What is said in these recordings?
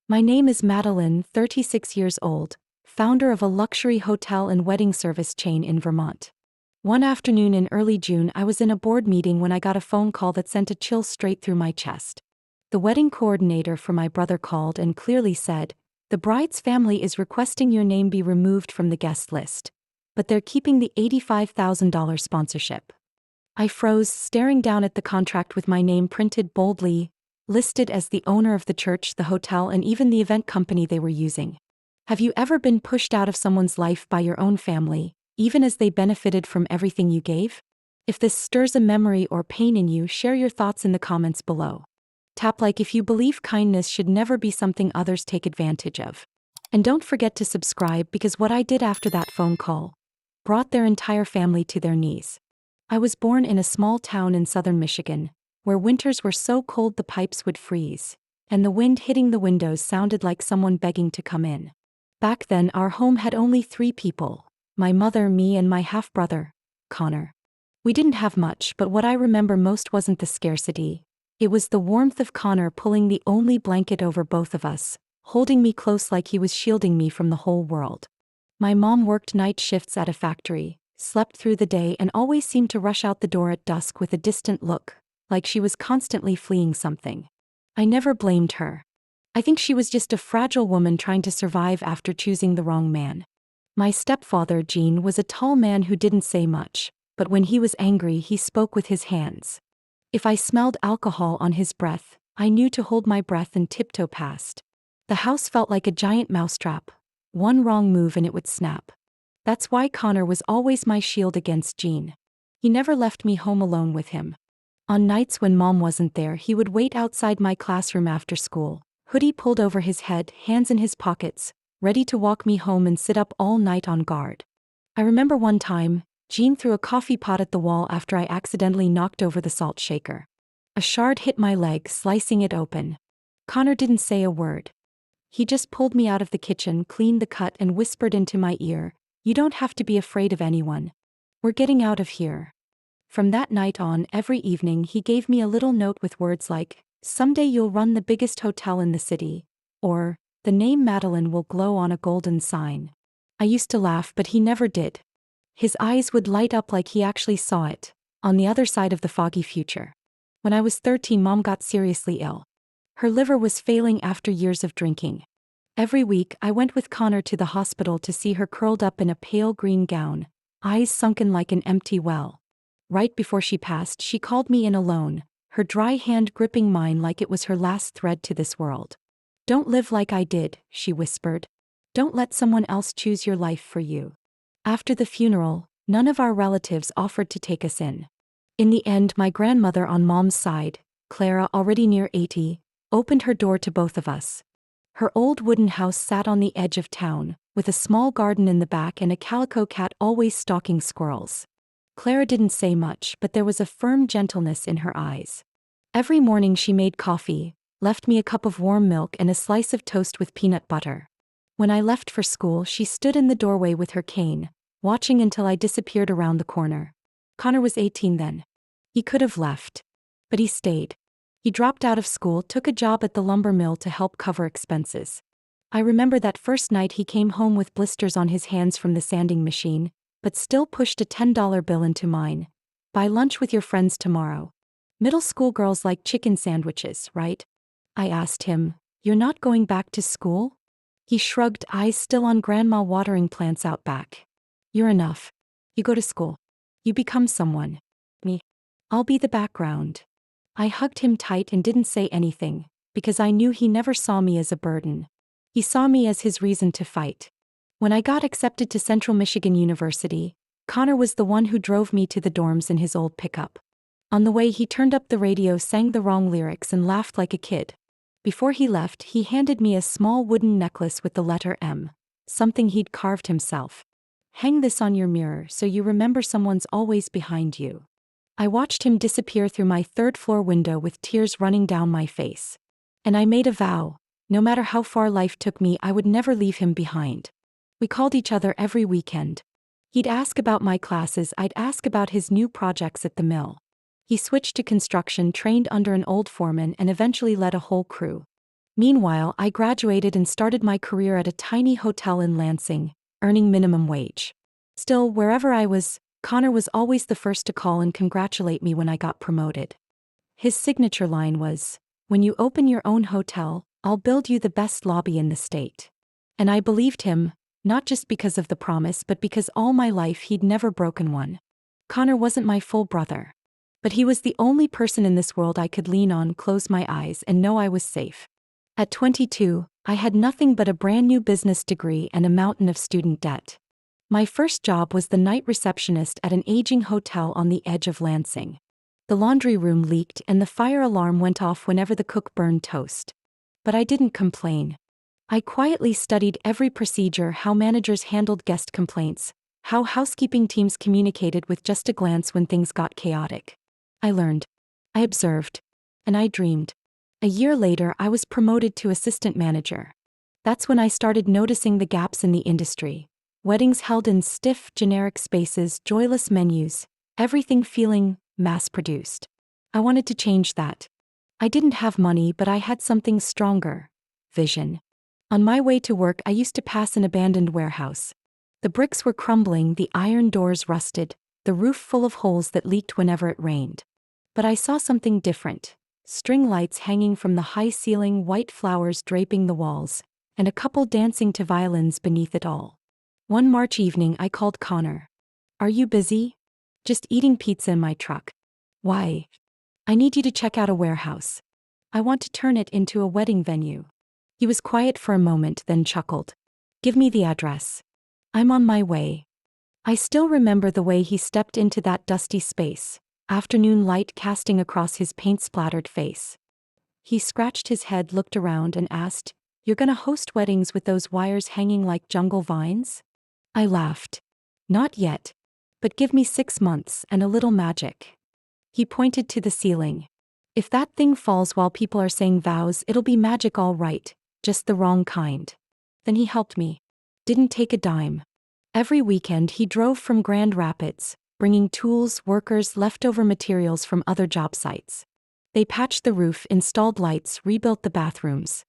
My name is Madeline, 36 years old, founder of a luxury hotel and wedding service chain in Vermont. One afternoon in early June, I was in a board meeting when I got a phone call that sent a chill straight through my chest. The wedding coordinator for my brother called and clearly said, "The bride's family is requesting your name be removed from the guest list, but they're keeping the $85,000 sponsorship." I froze, staring down at the contract with my name printed boldly, listed as the owner of the church, the hotel, and even the event company they were using. Have you ever been pushed out of someone's life by your own family, even as they benefited from everything you gave? If this stirs a memory or pain in you, share your thoughts in the comments below. Tap like if you believe kindness should never be something others take advantage of. And don't forget to subscribe, because what I did after that phone call brought their entire family to their knees. I was born in a small town in southern Michigan, where winters were so cold the pipes would freeze, and the wind hitting the windows sounded like someone begging to come in. Back then, our home had only 3 people: my mother, me, and my half-brother, Connor. We didn't have much, but what I remember most wasn't the scarcity. It was the warmth of Connor pulling the only blanket over both of us, holding me close like he was shielding me from the whole world. My mom worked night shifts at a factory, slept through the day, and always seemed to rush out the door at dusk with a distant look, like she was constantly fleeing something. I never blamed her. I think she was just a fragile woman trying to survive after choosing the wrong man. My stepfather, Gene, was a tall man who didn't say much, but when he was angry, he spoke with his hands. If I smelled alcohol on his breath, I knew to hold my breath and tiptoe past. The house felt like a giant mousetrap. One wrong move and it would snap. That's why Connor was always my shield against Gene. He never left me home alone with him. On nights when Mom wasn't there, he would wait outside my classroom after school, hoodie pulled over his head, hands in his pockets, ready to walk me home and sit up all night on guard. I remember one time, Gene threw a coffee pot at the wall after I accidentally knocked over the salt shaker. A shard hit my leg, slicing it open. Connor didn't say a word. He just pulled me out of the kitchen, cleaned the cut, and whispered into my ear, "You don't have to be afraid of anyone. We're getting out of here." From that night on, every evening he gave me a little note with words like, "Someday you'll run the biggest hotel in the city," or, "The name Madeline will glow on a golden sign." I used to laugh, but he never did. His eyes would light up like he actually saw it, on the other side of the foggy future. When I was 13, Mom got seriously ill. Her liver was failing after years of drinking. Every week, I went with Connor to the hospital to see her curled up in a pale green gown, eyes sunken like an empty well. Right before she passed, she called me in alone, her dry hand gripping mine like it was her last thread to this world. "Don't live like I did," she whispered. "Don't let someone else choose your life for you." After the funeral, none of our relatives offered to take us in. In the end, my grandmother on Mom's side, Clara, already near 80, opened her door to both of us. Her old wooden house sat on the edge of town, with a small garden in the back and a calico cat always stalking squirrels. Clara didn't say much, but there was a firm gentleness in her eyes. Every morning she made coffee, left me a cup of warm milk and a slice of toast with peanut butter. When I left for school, she stood in the doorway with her cane, watching until I disappeared around the corner. Connor was 18 then. He could have left, but he stayed. He dropped out of school, took a job at the lumber mill to help cover expenses. I remember that first night he came home with blisters on his hands from the sanding machine, but still pushed a $10 bill into mine. "Buy lunch with your friends tomorrow. Middle school girls like chicken sandwiches, right?" I asked him. "You're not going back to school?" He shrugged, eyes still on Grandma watering plants out back. "You're enough. You go to school. You become someone. Me. I'll be the background." I hugged him tight and didn't say anything, because I knew he never saw me as a burden. He saw me as his reason to fight. When I got accepted to Central Michigan University, Connor was the one who drove me to the dorms in his old pickup. On the way, he turned up the radio, sang the wrong lyrics, and laughed like a kid. Before he left, he handed me a small wooden necklace with the letter M, something he'd carved himself. "Hang this on your mirror so you remember someone's always behind you." I watched him disappear through my third-floor window with tears running down my face. And I made a vow: no matter how far life took me, I would never leave him behind. We called each other every weekend. He'd ask about my classes, I'd ask about his new projects at the mill. He switched to construction, trained under an old foreman, and eventually led a whole crew. Meanwhile, I graduated and started my career at a tiny hotel in Lansing, earning minimum wage. Still, wherever I was, Connor was always the first to call and congratulate me when I got promoted. His signature line was, "When you open your own hotel, I'll build you the best lobby in the state." And I believed him, not just because of the promise but because all my life he'd never broken one. Connor wasn't my full brother. But he was the only person in this world I could lean on, close my eyes, and know I was safe. At 22, I had nothing but a brand new business degree and a mountain of student debt. My first job was the night receptionist at an aging hotel on the edge of Lansing. The laundry room leaked and the fire alarm went off whenever the cook burned toast. But I didn't complain. I quietly studied every procedure: how managers handled guest complaints, how housekeeping teams communicated with just a glance when things got chaotic. I learned. I observed. And I dreamed. A year later, I was promoted to assistant manager. That's when I started noticing the gaps in the industry. Weddings held in stiff, generic spaces, joyless menus, everything feeling mass-produced. I wanted to change that. I didn't have money, but I had something stronger: vision. On my way to work, I used to pass an abandoned warehouse. The bricks were crumbling, the iron doors rusted, the roof full of holes that leaked whenever it rained. But I saw something different: string lights hanging from the high ceiling, white flowers draping the walls, and a couple dancing to violins beneath it all. One March evening, I called Connor. "Are you busy?" "Just eating pizza in my truck." "Why?" "I need you to check out a warehouse. I want to turn it into a wedding venue." He was quiet for a moment, then chuckled. "Give me the address. I'm on my way." I still remember the way he stepped into that dusty space, afternoon light casting across his paint-splattered face. He scratched his head, looked around, and asked, "You're gonna host weddings with those wires hanging like jungle vines?" I laughed. "Not yet. But give me 6 months and a little magic." He pointed to the ceiling. "If that thing falls while people are saying vows, it'll be magic all right, just the wrong kind." Then he helped me. Didn't take a dime. Every weekend he drove from Grand Rapids, bringing tools, workers, leftover materials from other job sites. They patched the roof, installed lights, rebuilt the bathrooms.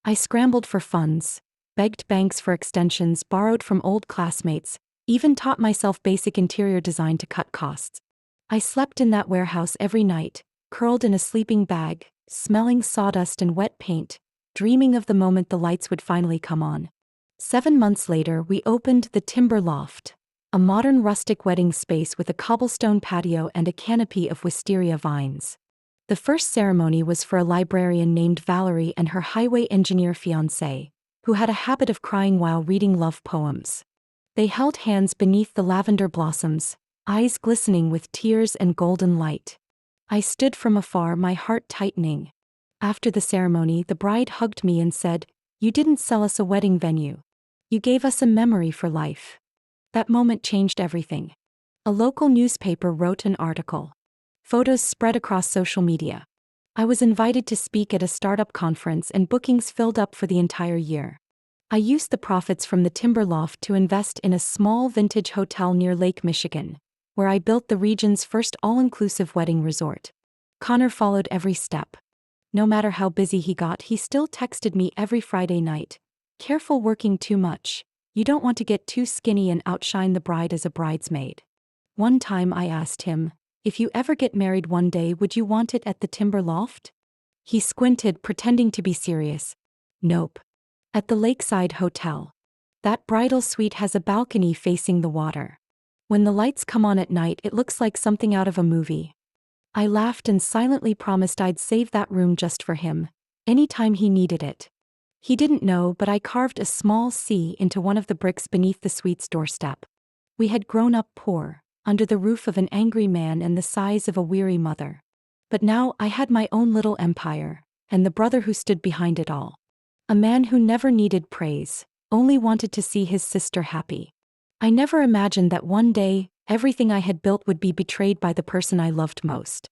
I scrambled for funds, begged banks for extensions, borrowed from old classmates, even taught myself basic interior design to cut costs. I slept in that warehouse every night, curled in a sleeping bag, smelling sawdust and wet paint, dreaming of the moment the lights would finally come on. 7 months later, we opened the Timber Loft, a modern rustic wedding space with a cobblestone patio and a canopy of wisteria vines. The first ceremony was for a librarian named Valerie and her highway engineer fiancé, who had a habit of crying while reading love poems. They held hands beneath the lavender blossoms, eyes glistening with tears and golden light. I stood from afar, my heart tightening. After the ceremony, the bride hugged me and said, "You didn't sell us a wedding venue. You gave us a memory for life." That moment changed everything. A local newspaper wrote an article. Photos spread across social media. I was invited to speak at a startup conference and bookings filled up for the entire year. I used the profits from the Timber Loft to invest in a small vintage hotel near Lake Michigan, where I built the region's first all-inclusive wedding resort. Connor followed every step. No matter how busy he got, he still texted me every Friday night. "Careful working too much. You don't want to get too skinny and outshine the bride as a bridesmaid." One time I asked him, "If you ever get married one day, would you want it at the Timber Loft?" He squinted, pretending to be serious. "Nope. At the Lakeside Hotel. That bridal suite has a balcony facing the water. When the lights come on at night, it looks like something out of a movie." I laughed and silently promised I'd save that room just for him, anytime he needed it. He didn't know, but I carved a small C into one of the bricks beneath the suite's doorstep. We had grown up poor, under the roof of an angry man and the sighs of a weary mother. But now I had my own little empire, and the brother who stood behind it all. A man who never needed praise, only wanted to see his sister happy. I never imagined that one day, everything I had built would be betrayed by the person I loved most.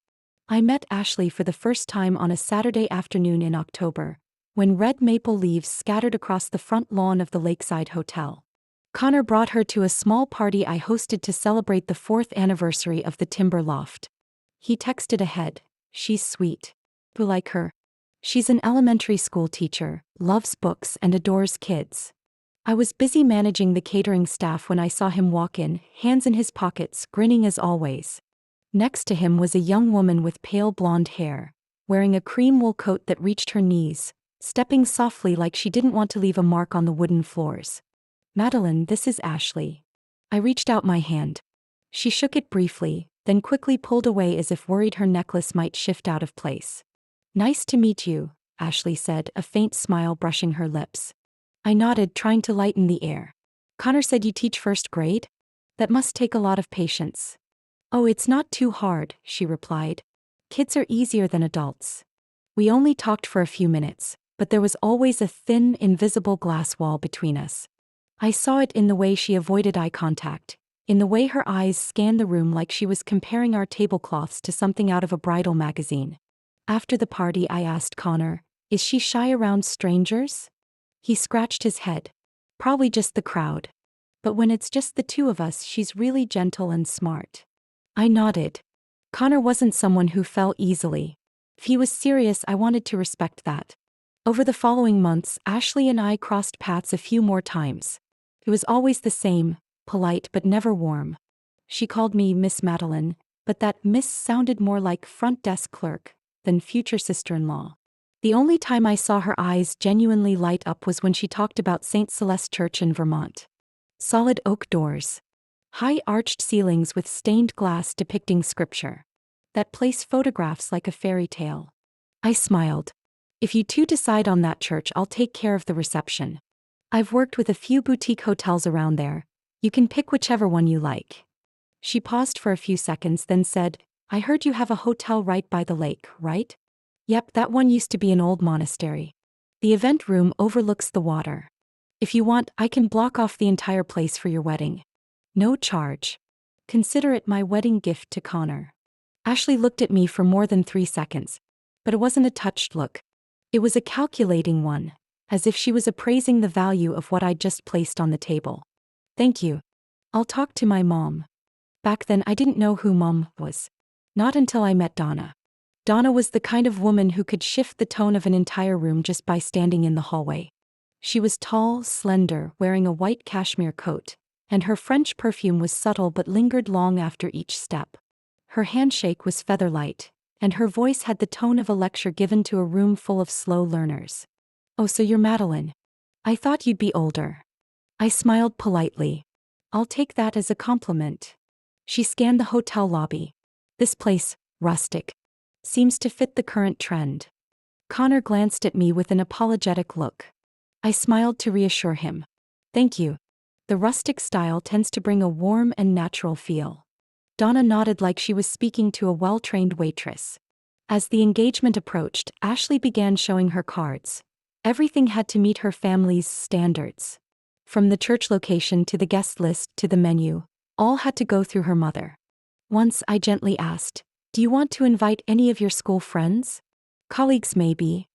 I met Ashley for the first time on a Saturday afternoon in October, when red maple leaves scattered across the front lawn of the Lakeside Hotel. Connor brought her to a small party I hosted to celebrate the 4th anniversary of the Timber Loft. He texted ahead, "She's sweet. You like her?" She's an elementary school teacher, loves books and adores kids. I was busy managing the catering staff when I saw him walk in, hands in his pockets, grinning as always. Next to him was a young woman with pale blonde hair, wearing a cream wool coat that reached her knees, stepping softly like she didn't want to leave a mark on the wooden floors. "Madeline, this is Ashley." I reached out my hand. She shook it briefly, then quickly pulled away as if worried her necklace might shift out of place. "Nice to meet you," Ashley said, a faint smile brushing her lips. I nodded, trying to lighten the air. "Connor said you teach first grade? That must take a lot of patience." "Oh, it's not too hard," she replied. "Kids are easier than adults." We only talked for a few minutes, but there was always a thin, invisible glass wall between us. I saw it in the way she avoided eye contact, in the way her eyes scanned the room like she was comparing our tablecloths to something out of a bridal magazine. After the party, I asked Connor, "Is she shy around strangers?" He scratched his head. "Probably just the crowd. But when it's just the two of us, she's really gentle and smart." I nodded. Connor wasn't someone who fell easily. If he was serious, I wanted to respect that. Over the following months, Ashley and I crossed paths a few more times. It was always the same, polite but never warm. She called me Miss Madeline, but that Miss sounded more like front desk clerk than future sister-in-law. The only time I saw her eyes genuinely light up was when she talked about St. Celeste Church in Vermont. Solid oak doors. High arched ceilings with stained glass depicting scripture. That place photographs like a fairy tale. I smiled. "If you two decide on that church, I'll take care of the reception. I've worked with a few boutique hotels around there. You can pick whichever one you like." She paused for a few seconds, then said, "I heard you have a hotel right by the lake, right?" "Yep, that one used to be an old monastery. The event room overlooks the water. If you want, I can block off the entire place for your wedding. No charge. Consider it my wedding gift to Connor." Ashley looked at me for more than 3 seconds. But it wasn't a touched look. It was a calculating one, as if she was appraising the value of what I'd just placed on the table. "Thank you. I'll talk to my mom." Back then, I didn't know who Mom was. Not until I met Donna. Donna was the kind of woman who could shift the tone of an entire room just by standing in the hallway. She was tall, slender, wearing a white cashmere coat, and her French perfume was subtle but lingered long after each step. Her handshake was feather-light, and her voice had the tone of a lecture given to a room full of slow learners. "Oh, so you're Madeline. I thought you'd be older." I smiled politely. "I'll take that as a compliment." She scanned the hotel lobby. "This place, rustic, seems to fit the current trend." Connor glanced at me with an apologetic look. I smiled to reassure him. "Thank you. The rustic style tends to bring a warm and natural feel." Donna nodded like she was speaking to a well-trained waitress. As the engagement approached, Ashley began showing her cards. Everything had to meet her family's standards. From the church location to the guest list to the menu, all had to go through her mother. Once I gently asked, "Do you want to invite any of your school friends?" "Colleagues maybe."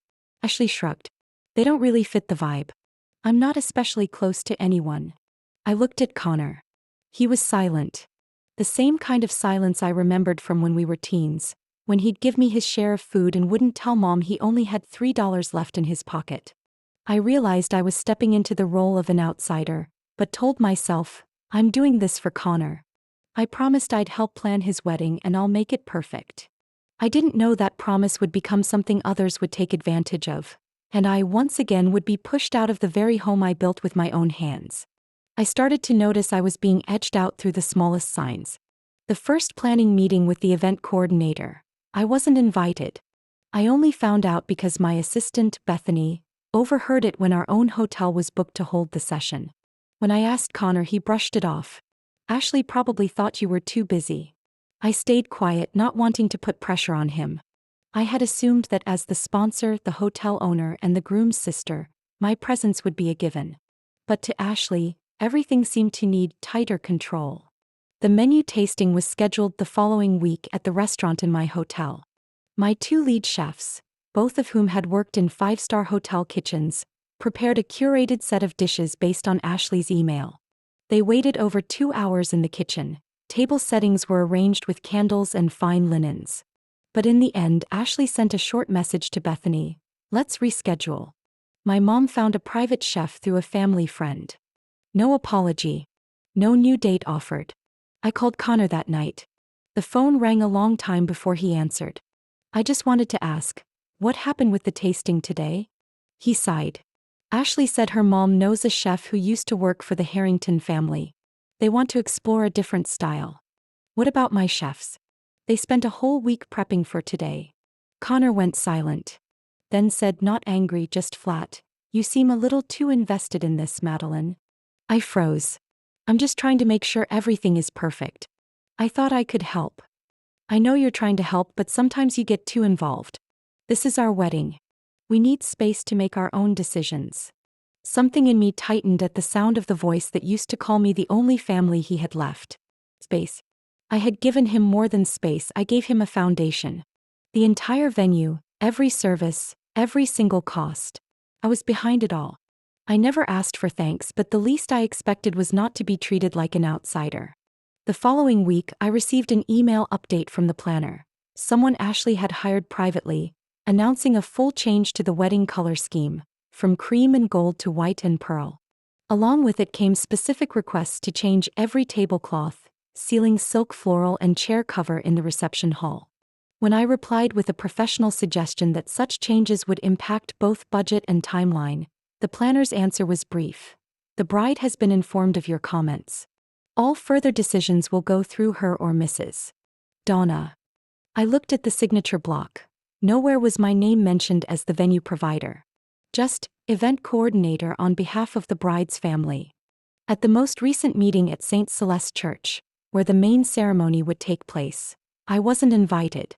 Ashley shrugged. "They don't really fit the vibe. I'm not especially close to anyone." I looked at Connor. He was silent. The same kind of silence I remembered from when we were teens, when he'd give me his share of food and wouldn't tell Mom he only had $3 left in his pocket. I realized I was stepping into the role of an outsider, but told myself, I'm doing this for Connor. I promised I'd help plan his wedding and I'll make it perfect. I didn't know that promise would become something others would take advantage of, and I once again would be pushed out of the very home I built with my own hands. I started to notice I was being edged out through the smallest signs. The first planning meeting with the event coordinator, I wasn't invited. I only found out because my assistant, Bethany, overheard it when our own hotel was booked to hold the session. When I asked Connor, he brushed it off. "Ashley probably thought you were too busy." I stayed quiet, not wanting to put pressure on him. I had assumed that as the sponsor, the hotel owner, and the groom's sister, my presence would be a given. But to Ashley, everything seemed to need tighter control. The menu tasting was scheduled the following week at the restaurant in my hotel. My 2 lead chefs, both of whom had worked in 5-star hotel kitchens, prepared a curated set of dishes based on Ashley's email. They waited over 2 hours in the kitchen. Table settings were arranged with candles and fine linens. But in the end, Ashley sent a short message to Bethany, Let's reschedule. My mom found a private chef through a family friend. No apology. No new date offered. I called Connor that night. The phone rang a long time before he answered. I just wanted to ask, what happened with the tasting today? He sighed. Ashley said her mom knows a chef who used to work for the Harrington family. They want to explore a different style. What about my chefs? They spent a whole week prepping for today. Connor went silent. Then said, not angry, just flat. You seem a little too invested in this, Madeline. I froze. I'm just trying to make sure everything is perfect. I thought I could help. I know you're trying to help, but sometimes you get too involved. This is our wedding. We need space to make our own decisions. Something in me tightened at the sound of the voice that used to call me the only family he had left. Space. I had given him more than space, I gave him a foundation. The entire venue, every service, every single cost. I was behind it all. I never asked for thanks, but the least I expected was not to be treated like an outsider. The following week, I received an email update from the planner, someone Ashley had hired privately, announcing a full change to the wedding color scheme, from cream and gold to white and pearl. Along with it came specific requests to change every tablecloth, ceiling silk floral and chair cover in the reception hall. When I replied with a professional suggestion that such changes would impact both budget and timeline, the planner's answer was brief. The bride has been informed of your comments. All further decisions will go through her or Mrs. Donna. I looked at the signature block. Nowhere was my name mentioned as the venue provider. Just, event coordinator on behalf of the bride's family. At the most recent meeting at St. Celeste Church, where the main ceremony would take place, I wasn't invited.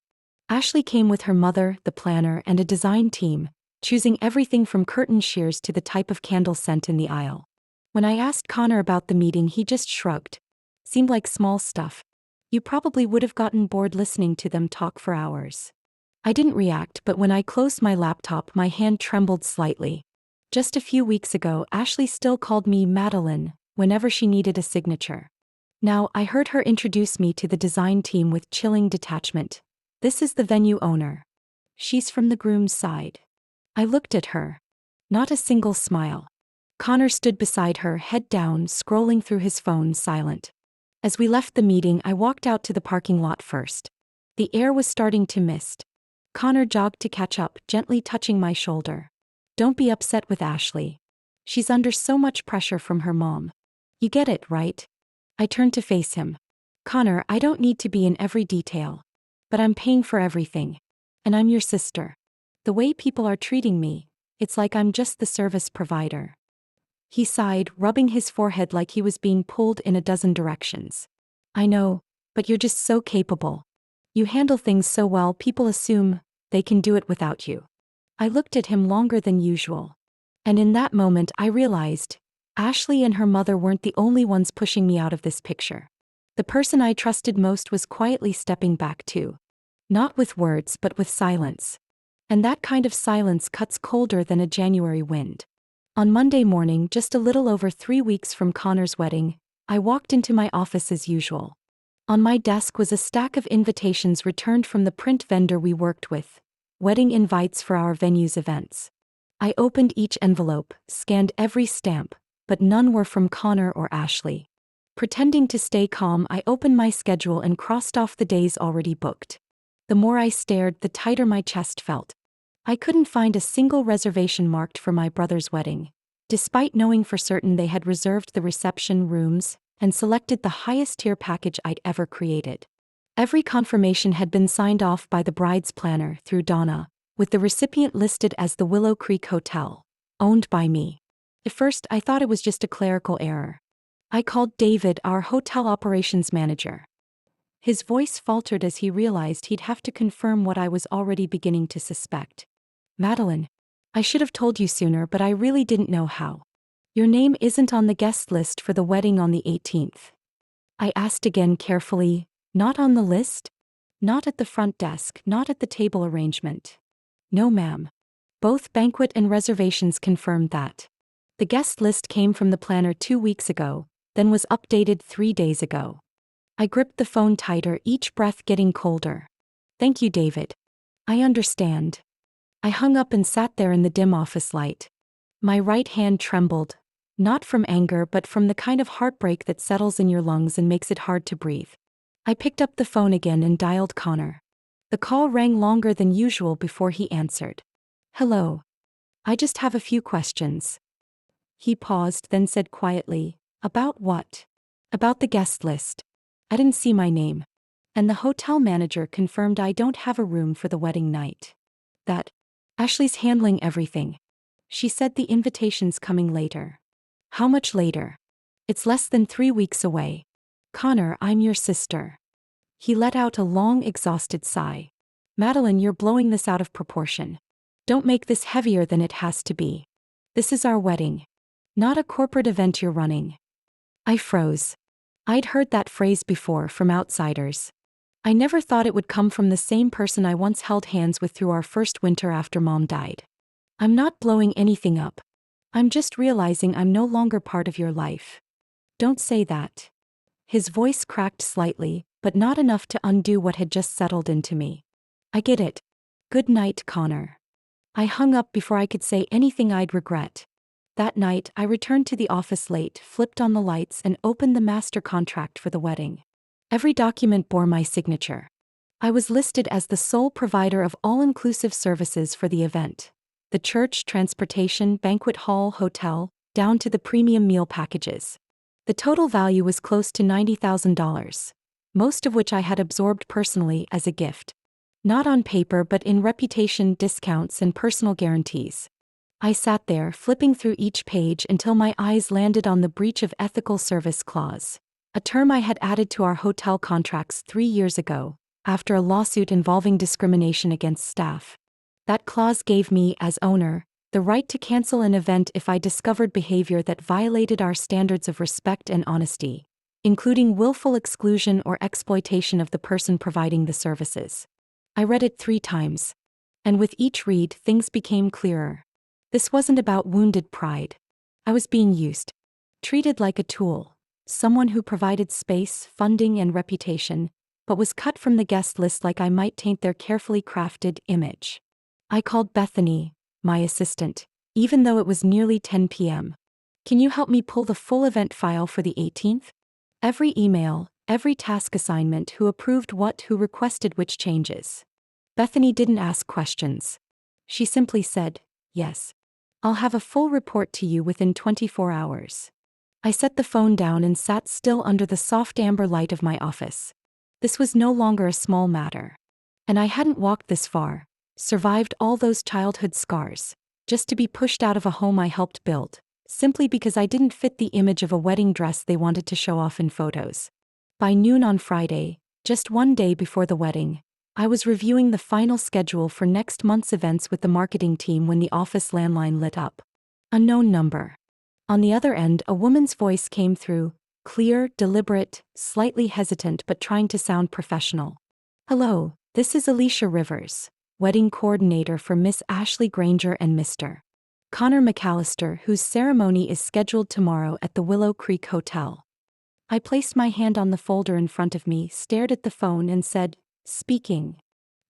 Ashley came with her mother, the planner, and a design team, choosing everything from curtain shears to the type of candle scent in the aisle. When I asked Connor about the meeting, he just shrugged. Seemed like small stuff. You probably would have gotten bored listening to them talk for hours. I didn't react, but when I closed my laptop, my hand trembled slightly. Just a few weeks ago, Ashley still called me Madeline whenever she needed a signature. Now, I heard her introduce me to the design team with chilling detachment. This is the venue owner. She's from the groom's side. I looked at her. Not a single smile. Connor stood beside her, head down, scrolling through his phone, silent. As we left the meeting, I walked out to the parking lot first. The air was starting to mist. Connor jogged to catch up, gently touching my shoulder. Don't be upset with Ashley. She's under so much pressure from her mom. You get it, right? I turned to face him. Connor, I don't need to be in every detail. But I'm paying for everything. And I'm your sister. The way people are treating me, it's like I'm just the service provider. He sighed, rubbing his forehead like he was being pulled in a dozen directions. I know, but you're just so capable. You handle things so well, people assume they can do it without you. I looked at him longer than usual. And in that moment I realized, Ashley and her mother weren't the only ones pushing me out of this picture. The person I trusted most was quietly stepping back too. Not with words, but with silence. And that kind of silence cuts colder than a January wind. On Monday morning, just a little over 3 weeks from Connor's wedding, I walked into my office as usual. On my desk was a stack of invitations returned from the print vendor we worked with, wedding invites for our venue's events. I opened each envelope, scanned every stamp, but none were from Connor or Ashley. Pretending to stay calm, I opened my schedule and crossed off the days already booked. The more I stared, the tighter my chest felt. I couldn't find a single reservation marked for my brother's wedding, despite knowing for certain they had reserved the reception rooms and selected the highest tier package I'd ever created. Every confirmation had been signed off by the bride's planner through Donna, with the recipient listed as the Willow Creek Hotel, owned by me. At first, I thought it was just a clerical error. I called David, our hotel operations manager. His voice faltered as he realized he'd have to confirm what I was already beginning to suspect. Madeline, I should have told you sooner, but I really didn't know how. Your name isn't on the guest list for the wedding on the 18th. I asked again carefully, not on the list? Not at the front desk, not at the table arrangement. No, ma'am. Both banquet and reservations confirmed that. The guest list came from the planner 2 weeks ago, then was updated 3 days ago. I gripped the phone tighter, each breath getting colder. Thank you, David. I understand. I hung up and sat there in the dim office light. My right hand trembled, not from anger but from the kind of heartbreak that settles in your lungs and makes it hard to breathe. I picked up the phone again and dialed Connor. The call rang longer than usual before he answered. "Hello. I just have a few questions." He paused, then said quietly, "About what?" "About the guest list. I didn't see my name. And the hotel manager confirmed I don't have a room for the wedding night. That Ashley's handling everything. She said the invitation's coming later." "How much later?" "It's less than 3 weeks away." "Connor, I'm your sister." He let out a long, exhausted sigh. "Madeline, you're blowing this out of proportion. Don't make this heavier than it has to be. This is our wedding, not a corporate event you're running." I froze. I'd heard that phrase before from outsiders. I never thought it would come from the same person I once held hands with through our first winter after Mom died. "I'm not blowing anything up. I'm just realizing I'm no longer part of your life." "Don't say that." His voice cracked slightly, but not enough to undo what had just settled into me. "I get it. Good night, Connor." I hung up before I could say anything I'd regret. That night, I returned to the office late, flipped on the lights, and opened the master contract for the wedding. Every document bore my signature. I was listed as the sole provider of all-inclusive services for the event. The church, transportation, banquet hall, hotel, down to the premium meal packages. The total value was close to $90,000, most of which I had absorbed personally as a gift. Not on paper but in reputation, discounts, and personal guarantees. I sat there, flipping through each page until my eyes landed on the breach of ethical service clause, a term I had added to our hotel contracts 3 years ago, after a lawsuit involving discrimination against staff. That clause gave me, as owner, the right to cancel an event if I discovered behavior that violated our standards of respect and honesty, including willful exclusion or exploitation of the person providing the services. I read it 3 times. And with each read, things became clearer. This wasn't about wounded pride. I was being used. Treated like a tool. Someone who provided space, funding, and reputation, but was cut from the guest list like I might taint their carefully crafted image. I called Bethany, my assistant, even though it was nearly 10 p.m. "Can you help me pull the full event file for the 18th? Every email, every task assignment, who approved what, who requested which changes." Bethany didn't ask questions. She simply said, "Yes. I'll have a full report to you within 24 hours. I set the phone down and sat still under the soft amber light of my office. This was no longer a small matter. And I hadn't walked this far, survived all those childhood scars, just to be pushed out of a home I helped build, simply because I didn't fit the image of a wedding dress they wanted to show off in photos. By noon on Friday, just 1 day before the wedding, I was reviewing the final schedule for next month's events with the marketing team when the office landline lit up. Unknown number. On the other end, a woman's voice came through, clear, deliberate, slightly hesitant but trying to sound professional. "Hello, this is Alicia Rivers, wedding coordinator for Miss Ashley Granger and Mr. Connor McAllister, whose ceremony is scheduled tomorrow at the Willow Creek Hotel." I placed my hand on the folder in front of me, stared at the phone, and said, "Speaking.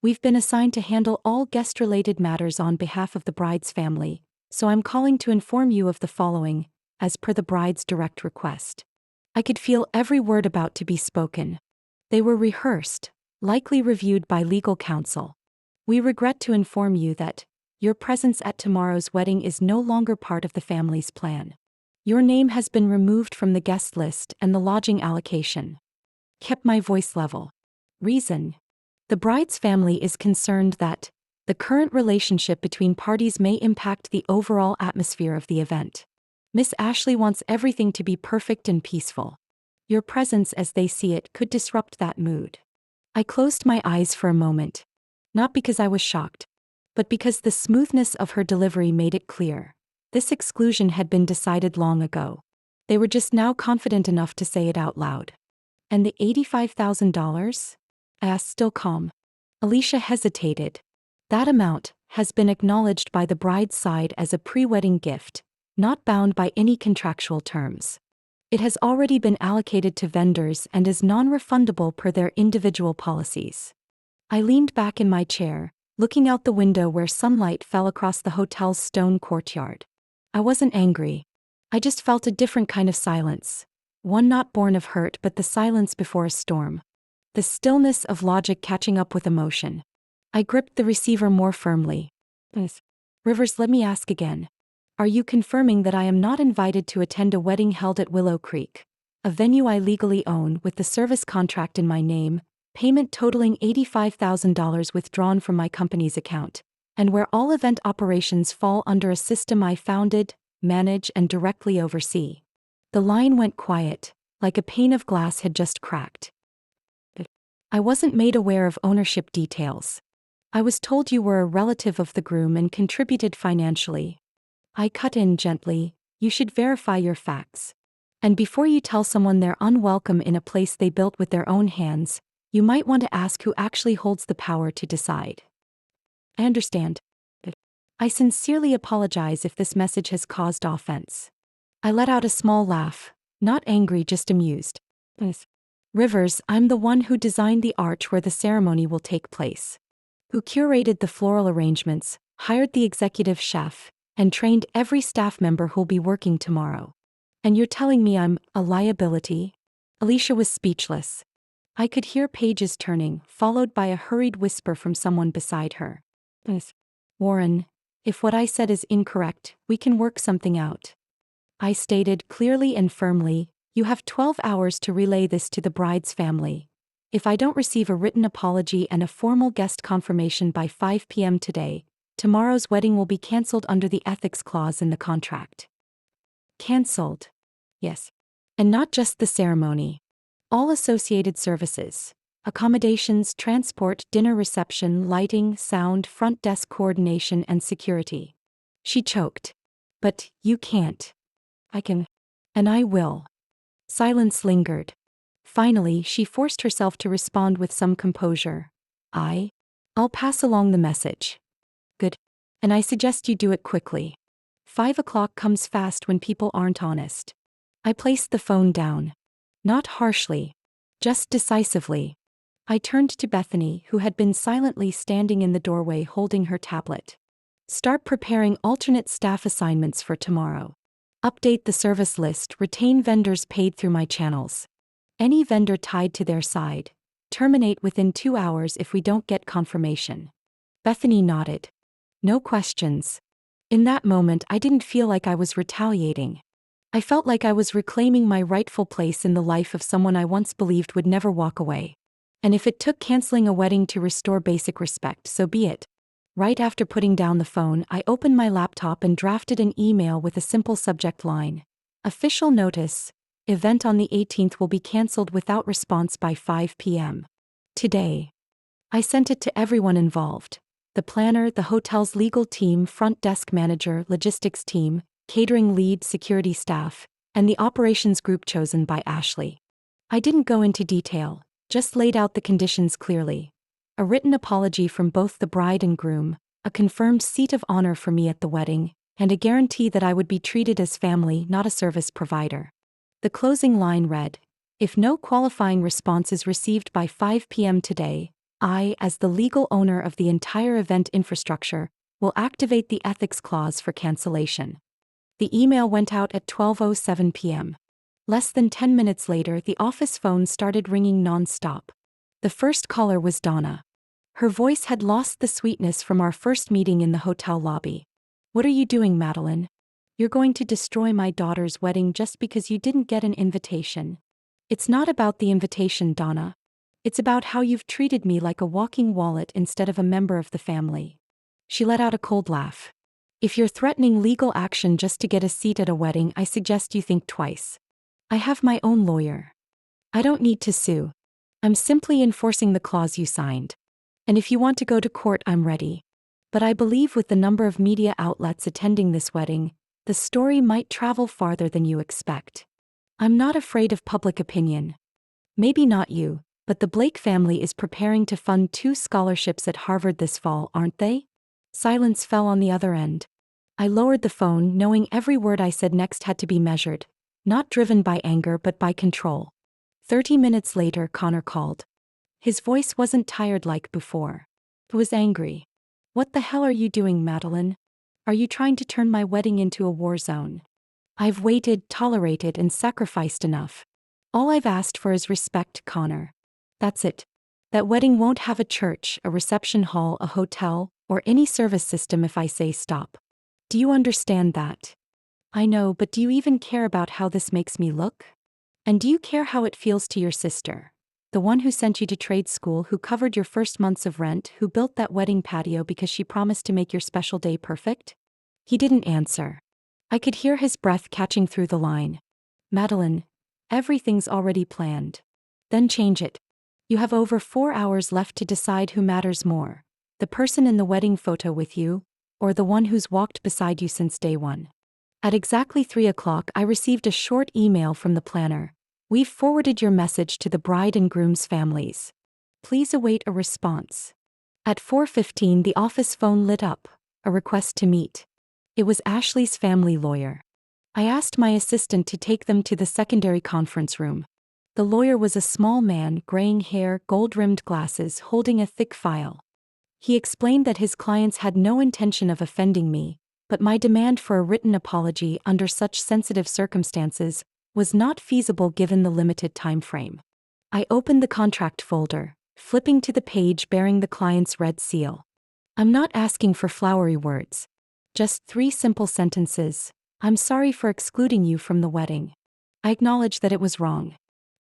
We've been assigned to handle all guest-related matters on behalf of the bride's family, so I'm calling to inform you of the following, as per the bride's direct request." I could feel every word about to be spoken. They were rehearsed, likely reviewed by legal counsel. "We regret to inform you that your presence at tomorrow's wedding is no longer part of the family's plan. Your name has been removed from the guest list and the lodging allocation." Kept my voice level. Reason: the bride's family is concerned that the current relationship between parties may impact the overall atmosphere of the event. Miss Ashley wants everything to be perfect and peaceful. Your presence, as they see it, could disrupt that mood. I closed my eyes for a moment. Not because I was shocked, but because the smoothness of her delivery made it clear. This exclusion had been decided long ago. They were just now confident enough to say it out loud. "And the $85,000? I asked, still calm. Alicia hesitated. "That amount has been acknowledged by the bride's side as a pre-wedding gift, not bound by any contractual terms. It has already been allocated to vendors and is non-refundable per their individual policies." I leaned back in my chair, looking out the window where sunlight fell across the hotel's stone courtyard. I wasn't angry. I just felt a different kind of silence. One not born of hurt but the silence before a storm. The stillness of logic catching up with emotion. I gripped the receiver more firmly. Rivers, let me ask again. Are you confirming that I am not invited to attend a wedding held at Willow Creek, a venue I legally own with the service contract in my name, payment totaling $85,000 withdrawn from my company's account, and where all event operations fall under a system I founded, manage, and directly oversee? The line went quiet, like a pane of glass had just cracked. I wasn't made aware of ownership details. I was told you were a relative of the groom and contributed financially. I cut in gently, you should verify your facts. And before you tell someone they're unwelcome in a place they built with their own hands, you might want to ask who actually holds the power to decide. I understand. I sincerely apologize if this message has caused offense. I let out a small laugh, not angry, just amused. Rivers, I'm the one who designed the arch where the ceremony will take place. Who curated the floral arrangements, hired the executive chef, and trained every staff member who'll be working tomorrow. And you're telling me I'm a liability? Alicia was speechless. I could hear pages turning, followed by a hurried whisper from someone beside her. Warren, if what I said is incorrect, we can work something out. I stated clearly and firmly, you have 12 hours to relay this to the bride's family. If I don't receive a written apology and a formal guest confirmation by 5 p.m. today, tomorrow's wedding will be cancelled under the ethics clause in the contract. Cancelled? Yes. And not just the ceremony. All associated services. Accommodations, transport, dinner reception, lighting, sound, front desk coordination, and security. She choked. But you can't. I can. And I will. Silence lingered. Finally, she forced herself to respond with some composure. I'll pass along the message. Good. And I suggest you do it quickly. 5 o'clock comes fast when people aren't honest. I placed the phone down. Not harshly. Just decisively. I turned to Bethany, who had been silently standing in the doorway holding her tablet. Start preparing alternate staff assignments for tomorrow. Update the service list, retain vendors paid through my channels. Any vendor tied to their side. Terminate within 2 hours if we don't get confirmation. Bethany nodded. No questions. In that moment, I didn't feel like I was retaliating. I felt like I was reclaiming my rightful place in the life of someone I once believed would never walk away. And if it took canceling a wedding to restore basic respect, so be it. Right after putting down the phone, I opened my laptop and drafted an email with a simple subject line. Official notice. Event on the 18th will be cancelled without response by 5 p.m. today. I sent it to everyone involved. The planner, the hotel's legal team, front desk manager, logistics team, catering lead, security staff, and the operations group chosen by Ashley. I didn't go into detail, just laid out the conditions clearly. A written apology from both the bride and groom, a confirmed seat of honor for me at the wedding, and a guarantee that I would be treated as family, not a service provider. The closing line read, if no qualifying response is received by 5 p.m. today, I, as the legal owner of the entire event infrastructure, will activate the ethics clause for cancellation. The email went out at 12:07 p.m. Less than 10 minutes later, the office phone started ringing non-stop. The first caller was Donna. Her voice had lost the sweetness from our first meeting in the hotel lobby. What are you doing, Madeline? You're going to destroy my daughter's wedding just because you didn't get an invitation. It's not about the invitation, Donna. It's about how you've treated me like a walking wallet instead of a member of the family. She let out a cold laugh. If you're threatening legal action just to get a seat at a wedding, I suggest you think twice. I have my own lawyer. I don't need to sue. I'm simply enforcing the clause you signed. And if you want to go to court, I'm ready. But I believe with the number of media outlets attending this wedding, the story might travel farther than you expect. I'm not afraid of public opinion. Maybe not you, but the Blake family is preparing to fund 2 scholarships at Harvard this fall, aren't they? Silence fell on the other end. I lowered the phone, knowing every word I said next had to be measured, not driven by anger but by control. 30 minutes later, Connor called. His voice wasn't tired like before. It was angry. What the hell are you doing, Madeline? Are you trying to turn my wedding into a war zone? I've waited, tolerated, and sacrificed enough. All I've asked for is respect, Connor. That's it. That wedding won't have a church, a reception hall, a hotel, or any service system if I say stop. Do you understand that? I know, but do you even care about how this makes me look? And do you care how it feels to your sister? The one who sent you to trade school, who covered your first months of rent, who built that wedding patio because she promised to make your special day perfect? He didn't answer. I could hear his breath catching through the line. Madeline, everything's already planned. Then change it. You have over 4 hours left to decide who matters more, the person in the wedding photo with you, or the one who's walked beside you since day one. At exactly 3 o'clock, I received a short email from the planner. We've forwarded your message to the bride and groom's families. Please await a response. At 4:15, the office phone lit up, a request to meet. It was Ashley's family lawyer. I asked my assistant to take them to the secondary conference room. The lawyer was a small man, graying hair, gold-rimmed glasses, holding a thick file. He explained that his clients had no intention of offending me, but my demand for a written apology under such sensitive circumstances was not feasible given the limited time frame. I opened the contract folder, flipping to the page bearing the client's red seal. I'm not asking for flowery words. Just 3 simple sentences. I'm sorry for excluding you from the wedding. I acknowledge that it was wrong.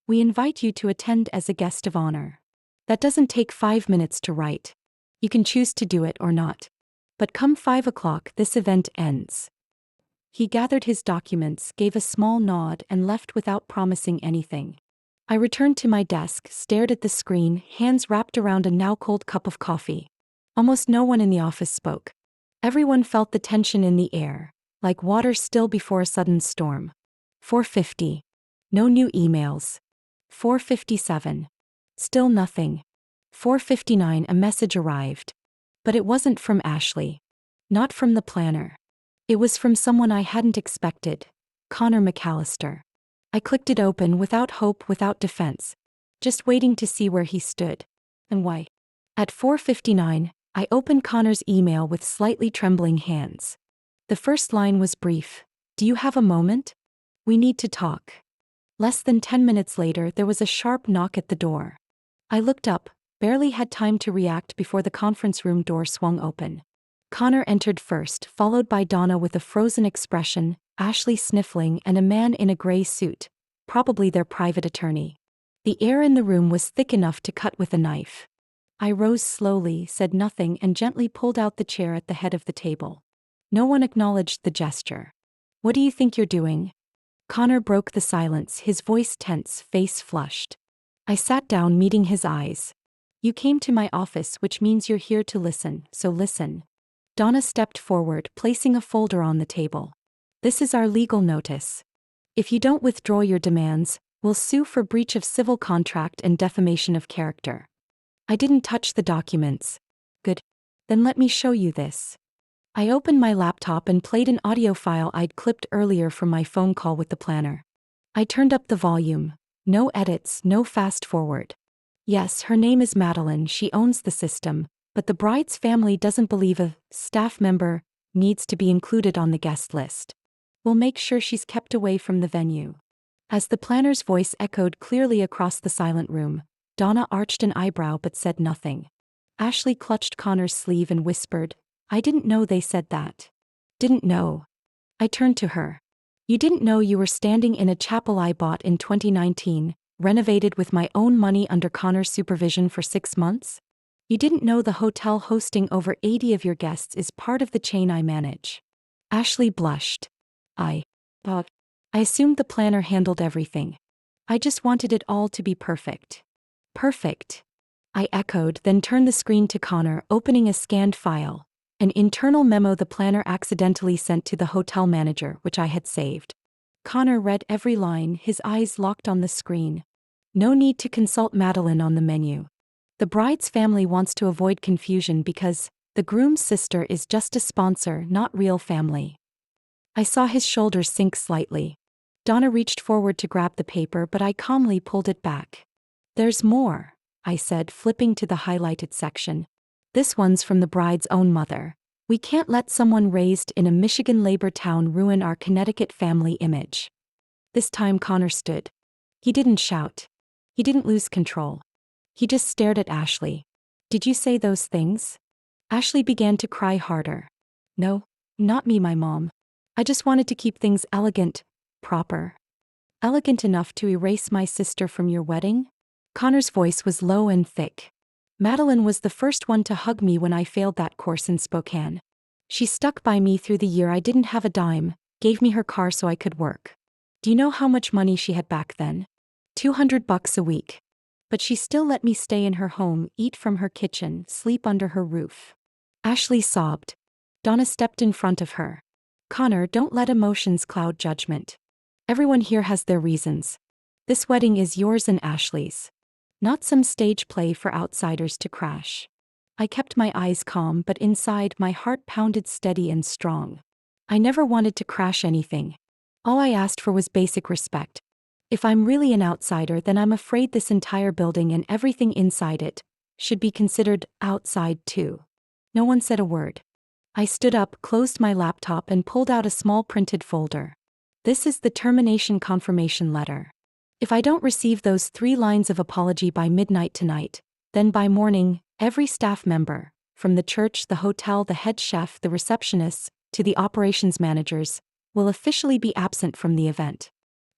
We invite you to attend as a guest of honor. That doesn't take 5 minutes to write. You can choose to do it or not. But come 5 o'clock, this event ends. He gathered his documents, gave a small nod, and left without promising anything. I returned to my desk, stared at the screen, hands wrapped around a now-cold cup of coffee. Almost no one in the office spoke. Everyone felt the tension in the air, like water still before a sudden storm. 4:50. No new emails. 4:57. Still nothing. 4:59, a message arrived. But it wasn't from Ashley. Not from the planner. It was from someone I hadn't expected, Connor McAllister. I clicked it open without hope, without defense. Just waiting to see where he stood. And why. At 4:59, I opened Connor's email with slightly trembling hands. The first line was brief. Do you have a moment? We need to talk. Less than 10 minutes later, there was a sharp knock at the door. I looked up, barely had time to react before the conference room door swung open. Connor entered first, followed by Donna with a frozen expression, Ashley sniffling, and a man in a gray suit, probably their private attorney. The air in the room was thick enough to cut with a knife. I rose slowly, said nothing, and gently pulled out the chair at the head of the table. No one acknowledged the gesture. What do you think you're doing? Connor broke the silence, his voice tense, face flushed. I sat down, meeting his eyes. You came to my office, which means you're here to listen, so listen. Donna stepped forward, placing a folder on the table. This is our legal notice. If you don't withdraw your demands, we'll sue for breach of civil contract and defamation of character. I didn't touch the documents. Good. Then let me show you this. I opened my laptop and played an audio file I'd clipped earlier from my phone call with the planner. I turned up the volume. No edits, no fast forward. Yes, her name is Madeline, she owns the system, but the bride's family doesn't believe a staff member needs to be included on the guest list. We'll make sure she's kept away from the venue. As the planner's voice echoed clearly across the silent room, Donna arched an eyebrow but said nothing. Ashley clutched Connor's sleeve and whispered, I didn't know they said that. Didn't know. I turned to her. You didn't know you were standing in a chapel I bought in 2019, renovated with my own money under Connor's supervision for 6 months? You didn't know the hotel hosting over 80 of your guests is part of the chain I manage? Ashley blushed. I assumed the planner handled everything. I just wanted it all to be perfect. Perfect. I echoed, then turned the screen to Connor, opening a scanned file. An internal memo the planner accidentally sent to the hotel manager, which I had saved. Connor read every line, his eyes locked on the screen. No need to consult Madeline on the menu. The bride's family wants to avoid confusion because the groom's sister is just a sponsor, not real family. I saw his shoulders sink slightly. Donna reached forward to grab the paper, but I calmly pulled it back. There's more, I said, flipping to the highlighted section. This one's from the bride's own mother. We can't let someone raised in a Michigan labor town ruin our Connecticut family image. This time Connor stood. He didn't shout. He didn't lose control. He just stared at Ashley. Did you say those things? Ashley began to cry harder. No, not me, my mom. I just wanted to keep things elegant, proper. Elegant enough to erase my sister from your wedding? Connor's voice was low and thick. Madeline was the first one to hug me when I failed that course in Spokane. She stuck by me through the year I didn't have a dime, gave me her car so I could work. Do you know how much money she had back then? $200 a week. But she still let me stay in her home, eat from her kitchen, sleep under her roof. Ashley sobbed. Donna stepped in front of her. Connor, don't let emotions cloud judgment. Everyone here has their reasons. This wedding is yours and Ashley's. Not some stage play for outsiders to crash. I kept my eyes calm, but inside my heart pounded steady and strong. I never wanted to crash anything. All I asked for was basic respect. If I'm really an outsider, then I'm afraid this entire building and everything inside it should be considered outside too. No one said a word. I stood up, closed my laptop, and pulled out a small printed folder. This is the termination confirmation letter. If I don't receive those 3 lines of apology by midnight tonight, then by morning, every staff member, from the church, the hotel, the head chef, the receptionists, to the operations managers, will officially be absent from the event.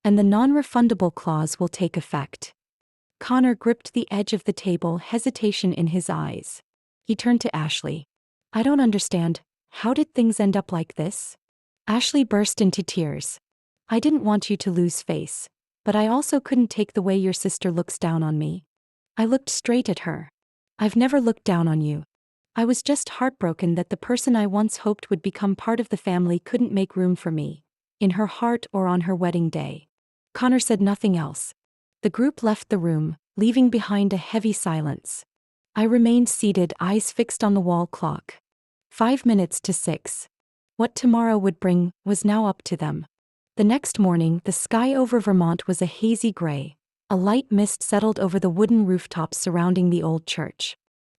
And the non-refundable clause will take effect. Connor gripped the edge of the table, hesitation in his eyes. He turned to Ashley. I don't understand. How did things end up like this? Ashley burst into tears. I didn't want you to lose face, but I also couldn't take the way your sister looks down on me. I looked straight at her. I've never looked down on you. I was just heartbroken that the person I once hoped would become part of the family couldn't make room for me, in her heart or on her wedding day. Connor said nothing else. The group left the room, leaving behind a heavy silence. I remained seated, eyes fixed on the wall clock. 5 minutes to 6. What tomorrow would bring was now up to them. The next morning, the sky over Vermont was a hazy gray. A light mist settled over the wooden rooftops surrounding the old church.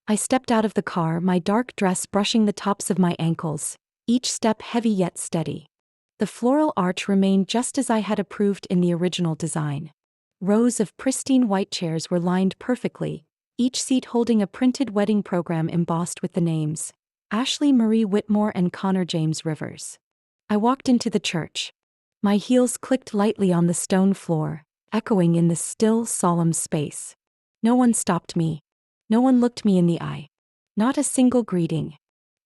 I stepped out of the car, my dark dress brushing the tops of my ankles, each step heavy yet steady. The floral arch remained just as I had approved in the original design. Rows of pristine white chairs were lined perfectly, each seat holding a printed wedding program embossed with the names, Ashley Marie Whitmore and Connor James Rivers. I walked into the church. My heels clicked lightly on the stone floor, echoing in the still, solemn space. No one stopped me. No one looked me in the eye. Not a single greeting.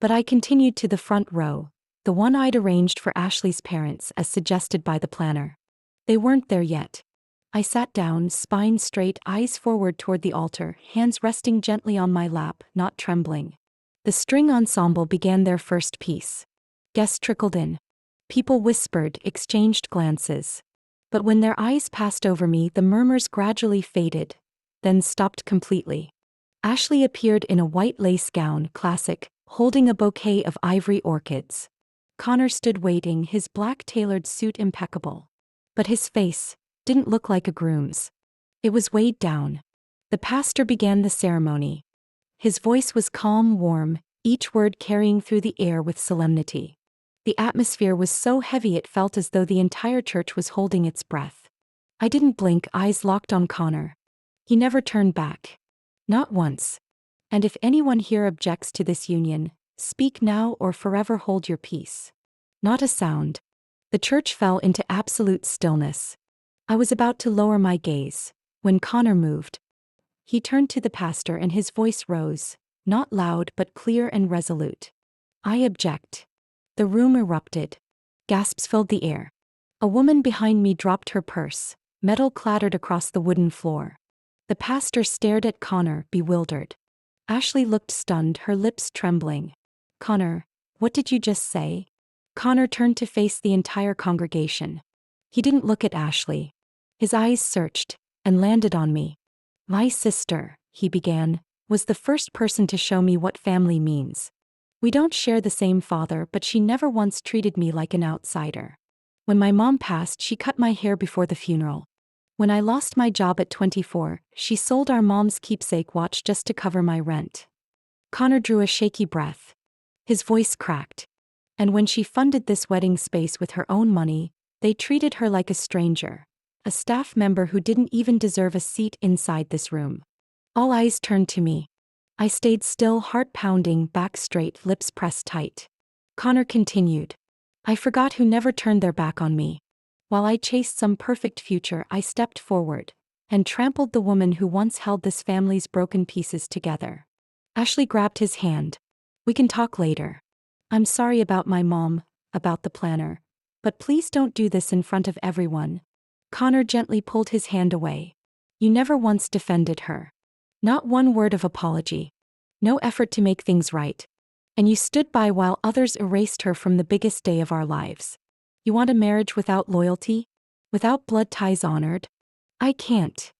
But I continued to the front row, the one I'd arranged for Ashley's parents as suggested by the planner. They weren't there yet. I sat down, spine straight, eyes forward toward the altar, hands resting gently on my lap, not trembling. The string ensemble began their first piece. Guests trickled in. People whispered, exchanged glances. But when their eyes passed over me, the murmurs gradually faded, then stopped completely. Ashley appeared in a white lace gown, classic, holding a bouquet of ivory orchids. Connor stood waiting, his black tailored suit impeccable. But his face didn't look like a groom's. It was weighed down. The pastor began the ceremony. His voice was calm, warm, each word carrying through the air with solemnity. The atmosphere was so heavy it felt as though the entire church was holding its breath. I didn't blink, eyes locked on Connor. He never turned back. Not once. And if anyone here objects to this union, speak now or forever hold your peace. Not a sound. The church fell into absolute stillness. I was about to lower my gaze, when Connor moved. He turned to the pastor and his voice rose, not loud but clear and resolute. I object. The room erupted. Gasps filled the air. A woman behind me dropped her purse. Metal clattered across the wooden floor. The pastor stared at Connor, bewildered. Ashley looked stunned, her lips trembling. Connor, what did you just say? Connor turned to face the entire congregation. He didn't look at Ashley. His eyes searched, and landed on me. My sister, he began, was the first person to show me what family means. We don't share the same father, but she never once treated me like an outsider. When my mom passed, she cut my hair before the funeral. When I lost my job at 24, she sold our mom's keepsake watch just to cover my rent. Connor drew a shaky breath. His voice cracked. And when she funded this wedding space with her own money, they treated her like a stranger, a staff member who didn't even deserve a seat inside this room. All eyes turned to me. I stayed still, heart pounding, back straight, lips pressed tight. Connor continued. I forgot who never turned their back on me. While I chased some perfect future, I stepped forward and trampled the woman who once held this family's broken pieces together. Ashley grabbed his hand. We can talk later. I'm sorry about my mom, about the planner. But please don't do this in front of everyone. Connor gently pulled his hand away. You never once defended her. Not one word of apology. No effort to make things right. And you stood by while others erased her from the biggest day of our lives. You want a marriage without loyalty? Without blood ties honored? I can't.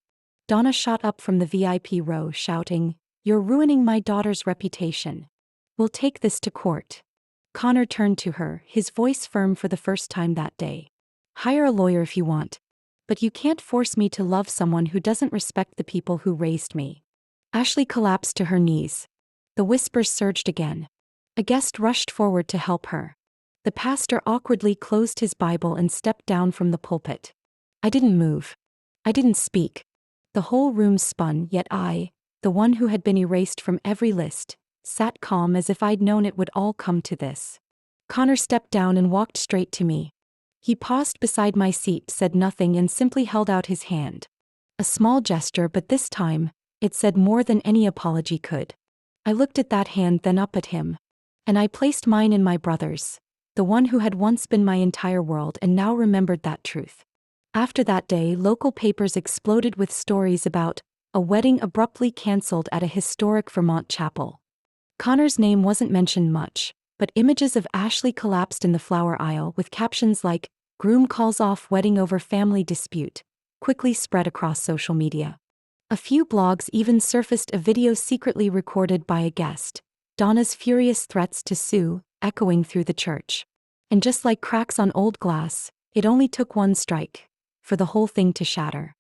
Donna shot up from the VIP row shouting, You're ruining my daughter's reputation. We'll take this to court. Connor turned to her, his voice firm for the first time that day. Hire a lawyer if you want. But you can't force me to love someone who doesn't respect the people who raised me. Ashley collapsed to her knees. The whispers surged again. A guest rushed forward to help her. The pastor awkwardly closed his Bible and stepped down from the pulpit. I didn't move. I didn't speak. The whole room spun, yet I, the one who had been erased from every list, sat calm as if I'd known it would all come to this. Connor stepped down and walked straight to me. He paused beside my seat, said nothing, and simply held out his hand. A small gesture, but this time, it said more than any apology could. I looked at that hand, then up at him. And I placed mine in my brother's, the one who had once been my entire world and now remembered that truth. After that day, local papers exploded with stories about a wedding abruptly cancelled at a historic Vermont chapel. Connor's name wasn't mentioned much, but images of Ashley collapsed in the flower aisle with captions like, Groom calls off wedding over family dispute, quickly spread across social media. A few blogs even surfaced a video secretly recorded by a guest, Donna's furious threats to sue, echoing through the church. And just like cracks on old glass, it only took one strike for the whole thing to shatter.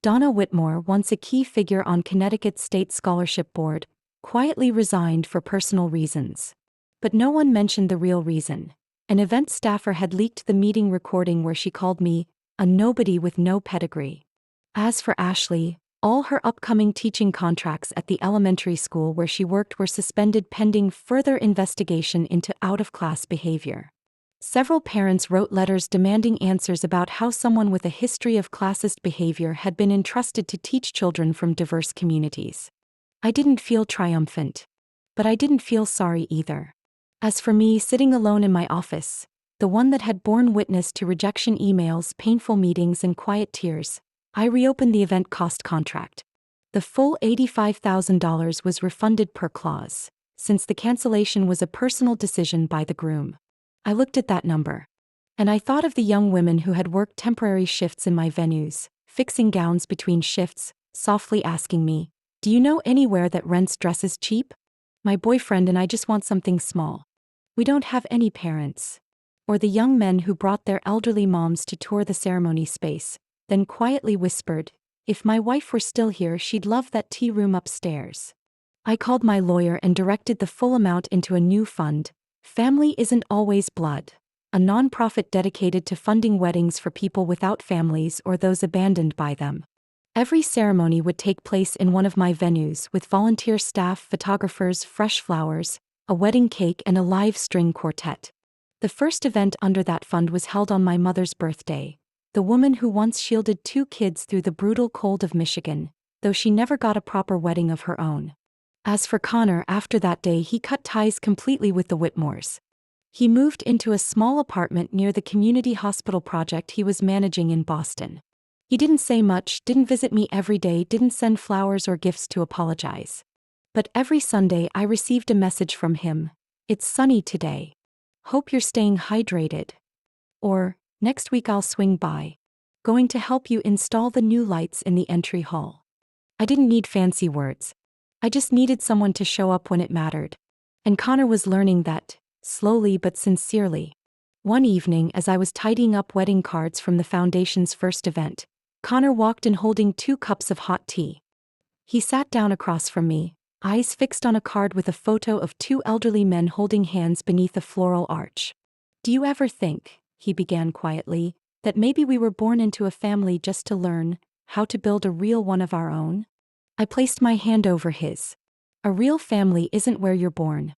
Donna Whitmore, once a key figure on Connecticut's State Scholarship Board, quietly resigned for personal reasons. But no one mentioned the real reason. An event staffer had leaked the meeting recording where she called me a nobody with no pedigree. As for Ashley, all her upcoming teaching contracts at the elementary school where she worked were suspended pending further investigation into out-of-class behavior. Several parents wrote letters demanding answers about how someone with a history of classist behavior had been entrusted to teach children from diverse communities. I didn't feel triumphant. But I didn't feel sorry either. As for me, sitting alone in my office, the one that had borne witness to rejection emails, painful meetings, and quiet tears, I reopened the event cost contract. The full $85,000 was refunded per clause, since the cancellation was a personal decision by the groom. I looked at that number. And I thought of the young women who had worked temporary shifts in my venues, fixing gowns between shifts, softly asking me, Do you know anywhere that rents dresses cheap? My boyfriend and I just want something small. We don't have any parents. Or the young men who brought their elderly moms to tour the ceremony space, then quietly whispered, If my wife were still here, she'd love that tea room upstairs. I called my lawyer and directed the full amount into a new fund, Family Isn't Always Blood, a nonprofit dedicated to funding weddings for people without families or those abandoned by them. Every ceremony would take place in one of my venues with volunteer staff, photographers, fresh flowers, a wedding cake, and a live string quartet. The first event under that fund was held on my mother's birthday, the woman who once shielded 2 kids through the brutal cold of Michigan, though she never got a proper wedding of her own. As for Connor, after that day he cut ties completely with the Whitmores. He moved into a small apartment near the community hospital project he was managing in Boston. He didn't say much, didn't visit me every day, didn't send flowers or gifts to apologize. But every Sunday I received a message from him. It's sunny today. Hope you're staying hydrated. Or, next week I'll swing by. Going to help you install the new lights in the entry hall. I didn't need fancy words. I just needed someone to show up when it mattered. And Connor was learning that, slowly but sincerely. One evening, as I was tidying up wedding cards from the foundation's first event, Connor walked in holding 2 cups of hot tea. He sat down across from me, eyes fixed on a card with a photo of two elderly men holding hands beneath a floral arch. "Do you ever think," he began quietly, "that maybe we were born into a family just to learn how to build a real one of our own?" I placed my hand over his. "A real family isn't where you're born.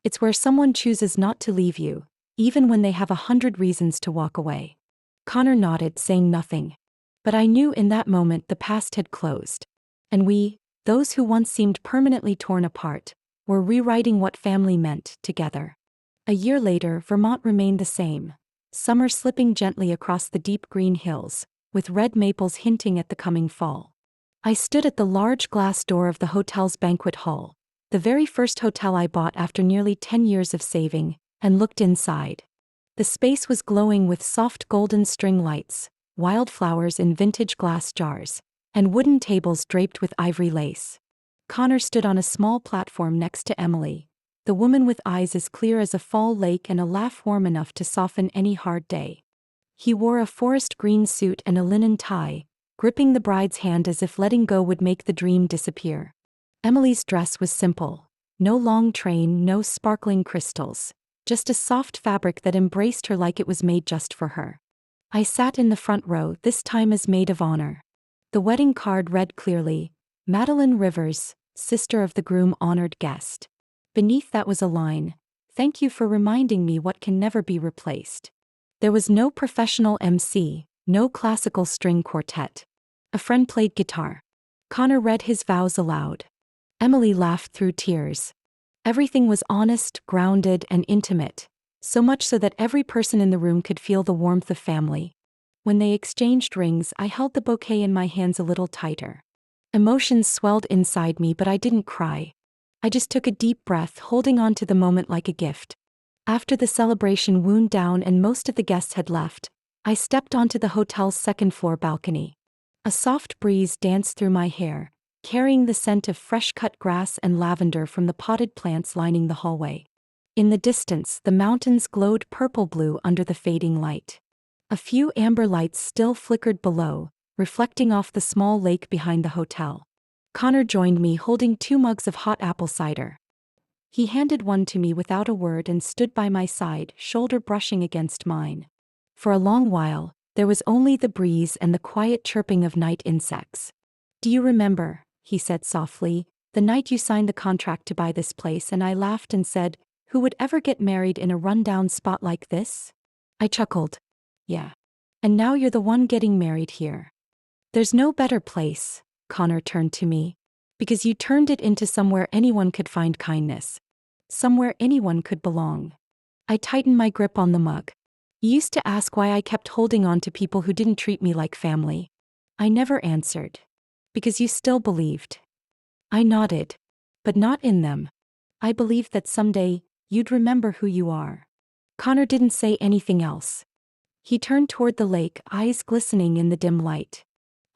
It's where someone chooses not to leave you, even when they have 100 reasons to walk away." Connor nodded, saying nothing. But I knew in that moment the past had closed. And we, those who once seemed permanently torn apart, were rewriting what family meant together. A year later, Vermont remained the same. Summer slipping gently across the deep green hills, with red maples hinting at the coming fall. I stood at the large glass door of the hotel's banquet hall, the very first hotel I bought after nearly 10 years of saving, and looked inside. The space was glowing with soft golden string lights, wildflowers in vintage glass jars, and wooden tables draped with ivory lace. Connor stood on a small platform next to Emily, the woman with eyes as clear as a fall lake and a laugh warm enough to soften any hard day. He wore a forest green suit and a linen tie, gripping the bride's hand as if letting go would make the dream disappear. Emily's dress was simple. No long train, no sparkling crystals. Just a soft fabric that embraced her like it was made just for her. I sat in the front row, this time as maid of honor. The wedding card read clearly, "Madeline Rivers, sister of the groom, honored guest." Beneath that was a line, "Thank you for reminding me what can never be replaced." There was no professional MC, no classical string quartet. A friend played guitar. Connor read his vows aloud. Emily laughed through tears. Everything was honest, grounded, and intimate, so much so that every person in the room could feel the warmth of family. When they exchanged rings, I held the bouquet in my hands a little tighter. Emotions swelled inside me, but I didn't cry. I just took a deep breath, holding on to the moment like a gift. After the celebration wound down and most of the guests had left, I stepped onto the hotel's second-floor balcony. A soft breeze danced through my hair, carrying the scent of fresh-cut grass and lavender from the potted plants lining the hallway. In the distance, the mountains glowed purple-blue under the fading light. A few amber lights still flickered below, reflecting off the small lake behind the hotel. Connor joined me, holding 2 mugs of hot apple cider. He handed one to me without a word and stood by my side, shoulder brushing against mine. For a long while, there was only the breeze and the quiet chirping of night insects. "Do you remember," he said softly, "the night you signed the contract to buy this place?" And I laughed and said, "Who would ever get married in a rundown spot like this?" I chuckled. "Yeah. And now you're the one getting married here. There's no better place," Connor turned to me, "because you turned it into somewhere anyone could find kindness. Somewhere anyone could belong." I tightened my grip on the mug. "You used to ask why I kept holding on to people who didn't treat me like family. I never answered. Because you still believed." I nodded. "But not in them. I believed that someday, you'd remember who you are." Connor didn't say anything else. He turned toward the lake, eyes glistening in the dim light.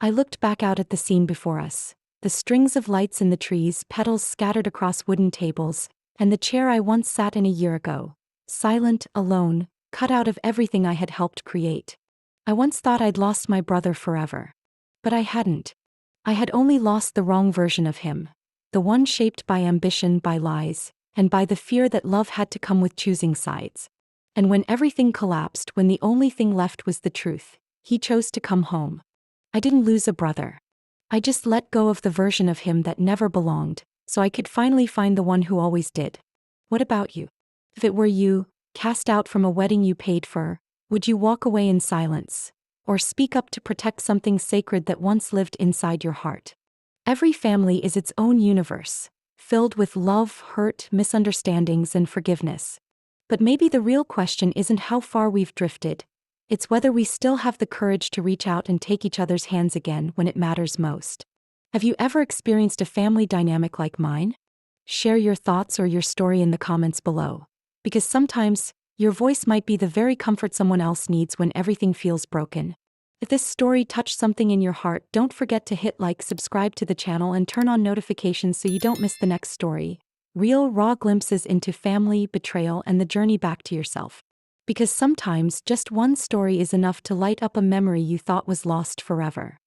I looked back out at the scene before us. The strings of lights in the trees, petals scattered across wooden tables, and the chair I once sat in a year ago. Silent, alone, cut out of everything I had helped create. I once thought I'd lost my brother forever. But I hadn't. I had only lost the wrong version of him. The one shaped by ambition, by lies, and by the fear that love had to come with choosing sides. And when everything collapsed, when the only thing left was the truth, he chose to come home. I didn't lose a brother. I just let go of the version of him that never belonged, so I could finally find the one who always did. What about you? If it were you, cast out from a wedding you paid for, would you walk away in silence? Or speak up to protect something sacred that once lived inside your heart? Every family is its own universe, filled with love, hurt, misunderstandings, and forgiveness. But maybe the real question isn't how far we've drifted. It's whether we still have the courage to reach out and take each other's hands again when it matters most. Have you ever experienced a family dynamic like mine? Share your thoughts or your story in the comments below. Because sometimes, your voice might be the very comfort someone else needs when everything feels broken. If this story touched something in your heart, don't forget to hit like, subscribe to the channel, and turn on notifications so you don't miss the next story. Real, raw glimpses into family, betrayal, and the journey back to yourself. Because sometimes just one story is enough to light up a memory you thought was lost forever.